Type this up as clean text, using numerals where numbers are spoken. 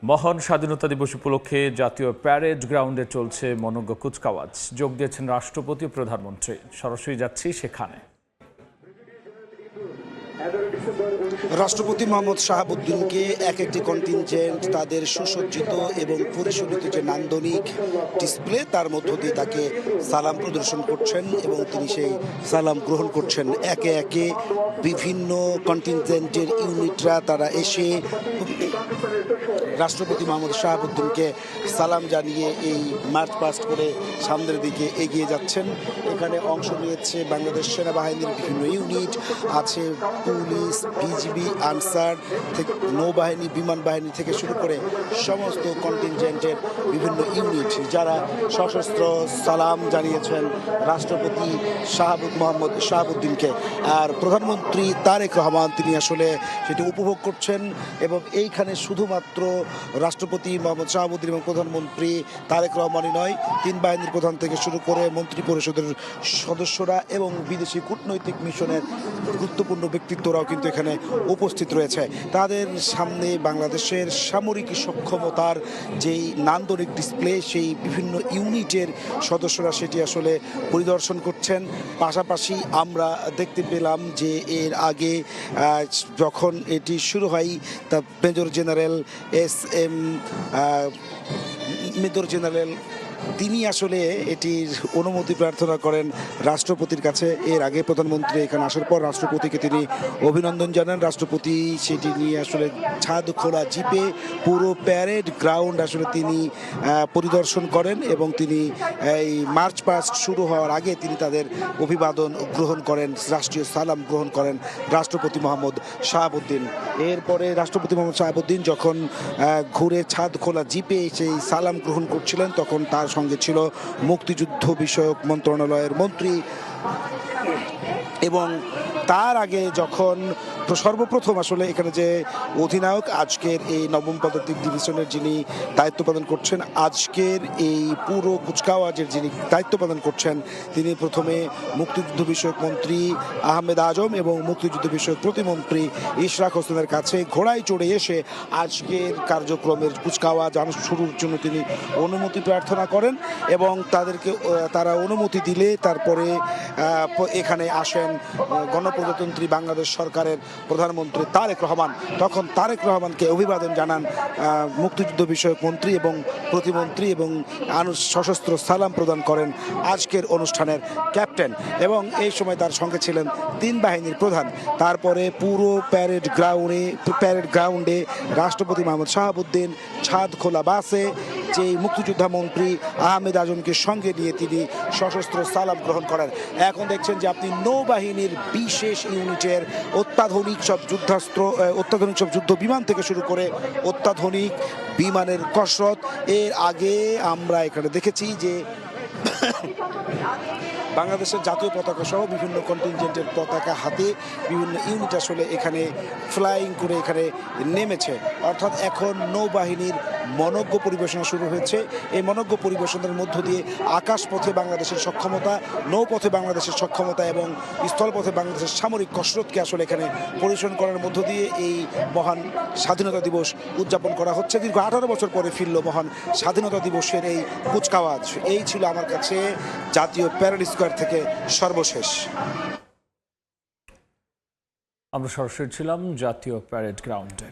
মহান স্বাধীনতা দিবস উপলক্ষে জাতীয় প্যারেড গ্রাউন্ডে চলছে মনোজ্ঞ কুচকাওয়াজ। যোগ দিয়েছেন রাষ্ট্রপতি ও প্রধানমন্ত্রী। সরাসরি যাচ্ছি সেখানে। রাষ্ট্রপতি মোহাম্মদ শাহাবুদ্দিনকে এক একটি কন্টিনজেন্ট তাদের সুসজ্জিত এবং পরিশোধিত যে নান্দনিক ডিসপ্লে তার মধ্য দিয়ে তাকে সালাম প্রদর্শন করছেন এবং তিনি সেই সালাম গ্রহণ করছেন। একে একে বিভিন্ন কন্টিনজেন্টের ইউনিটরা তারা এসে রাষ্ট্রপতি মোহাম্মদ শাহাবুদ্দিনকে সালাম জানিয়ে এই মার্চ পাস্ট করে সামনের দিকে এগিয়ে যাচ্ছেন। এখানে অংশ নিয়েছে বাংলাদেশ সেনাবাহিনীর বিভিন্ন ইউনিট, আছে পুলিশ, বিজিবি, আনসার থেকে নৌবাহিনী, বিমান বাহিনী থেকে শুরু করে সমস্ত কন্টিনজেন্টের বিভিন্ন ইউনিট যারা সশস্ত্র সালাম জানিয়েছেন রাষ্ট্রপতি মোহাম্মদ শাহাবুদ্দিনকে। আর প্রধানমন্ত্রী তারেক রহমান তিনি আসলে সেটি উপভোগ করছেন এবং এইখানে শুধুমাত্র রাষ্ট্রপতি মোহাম্মদ শাহাবুদ্দিন এবং প্রধানমন্ত্রী তারেক রহমানই নয়, তিন বাহিনীর প্রধান থেকে শুরু করে মন্ত্রী পরিষদের সদস্যরা এবং বিদেশি কূটনৈতিক মিশনের গুরুত্বপূর্ণ ব্যক্তিত্বরাও কিন্তু এখানে উপস্থিত রয়েছে। তাদের সামনে বাংলাদেশের সামরিক সক্ষমতার যেই নান্দনিক ডিসপ্লে, সেই বিভিন্ন ইউনিটের সদস্যরা সেটি আসলে পরিদর্শন করছেন। পাশাপাশি আমরা দেখতে পেলাম যে এর আগে যখন এটি শুরু হয় তা মেজর জেনারেল তিনি আসলে এটির অনুমতি প্রার্থনা করেন রাষ্ট্রপতির কাছে। এর আগে প্রধানমন্ত্রী এখানে আসার পর রাষ্ট্রপতিকে তিনি অভিনন্দন জানান। রাষ্ট্রপতি সেটি নিয়ে আসলে ছাদ খোলা জিপে পুরো প্যারেড গ্রাউন্ড আসলে তিনি পরিদর্শন করেন এবং তিনি এই মার্চ পাস্ট শুরু হওয়ার আগে তিনি তাদের অভিবাদন গ্রহণ করেন, রাষ্ট্রীয় সালাম গ্রহণ করেন রাষ্ট্রপতি মোহাম্মদ শাহাবুদ্দিন। এরপরে রাষ্ট্রপতি মোহাম্মদ শাহাবুদ্দিন যখন ঘুরে ছাদ খোলা জিপে সেই সালাম গ্রহণ করছিলেন তখন তার সঙ্গে ছিল মুক্তিযুদ্ধ বিষয়ক মন্ত্রণালয়ের মন্ত্রী এবং তার আগে যখন সর্বপ্রথম আসলে এখানে যে অধিনায়ক আজকের এই নবম পদাতিক ডিভিশনের যিনি দায়িত্ব পালন করছেন, আজকের এই পুরো কুচকাওয়াজের যিনি দায়িত্ব পালন করছেন, তিনি প্রথমে মুক্তিযুদ্ধ বিষয়ক মন্ত্রী আহমেদ আজম এবং মুক্তিযুদ্ধ বিষয়ক প্রতিমন্ত্রী ইশরাক হোসেনের কাছে ঘোড়ায় চড়ে এসে আজকের কার্যক্রমের কুচকাওয়াজ শুরুর জন্য তিনি অনুমতি প্রার্থনা করেন এবং তারা অনুমতি দিলে তারপরে এখানে আসেন গণপ্রজাতন্ত্রী বাংলাদেশ সরকারের প্রধানমন্ত্রী তারেক রহমান। তখন তারেক রহমানকে অভিবাদন জানান মুক্তিযুদ্ধ বিষয়ক মন্ত্রী এবং প্রতিমন্ত্রী এবং সশস্ত্র সালাম প্রদান করেন আজকের অনুষ্ঠানের ক্যাপ্টেন এবং এই সময় তার সঙ্গে ছিলেন তিন বাহিনীর প্রধান। তারপরে পুরো প্যারেড গ্রাউন্ডে রাষ্ট্রপতি মোহাম্মদ শাহাবুদ্দিন ছাদ খোলা বাসে যে মুক্তিযোদ্ধা মন্ত্রী আহমেদ আজমকে সঙ্গে নিয়ে তিনি সশস্ত্র সালাম গ্রহণ করেন। এখন দেখছেন যে আপনি নৌবাহিনীর বিশেষ ইউনিটের অত্যাধুনিক সব যুদ্ধ বিমান থেকে শুরু করে অত্যাধুনিক বিমানের কসরত। এর আগে আমরা এখানে দেখেছি যে বাংলাদেশের জাতীয় পতাকা সহ বিভিন্ন কন্টিনজেন্টের পতাকা হাতে বিভিন্ন ইউনিট আসলে এখানে ফ্লাইং করে এখানে নেমেছে। অর্থাৎ এখন নৌবাহিনীর মনোজ্ঞ পরিবেশনা শুরু হয়েছে। এই মনোজ্ঞ পরিবেশনার মধ্য দিয়ে আকাশপথে বাংলাদেশের সক্ষমতা, নৌপথে বাংলাদেশের সক্ষমতা এবং স্থলপথে বাংলাদেশের সামরিক কসরতকে আসলে এখানে পরিবেশন করার মধ্য দিয়ে এই মহান স্বাধীনতা দিবস উদযাপন করা হচ্ছে। দীর্ঘ 18 বছর পরে ফিরল মহান স্বাধীনতা দিবসের এই কুচকাওয়াজ। এই ছিল আমার কাছে জাতীয় প্যারেড স্কোয়ার থেকে সর্বশেষ। আমরা সরাসরি ছিলাম জাতীয় প্যারেড গ্রাউন্ডে।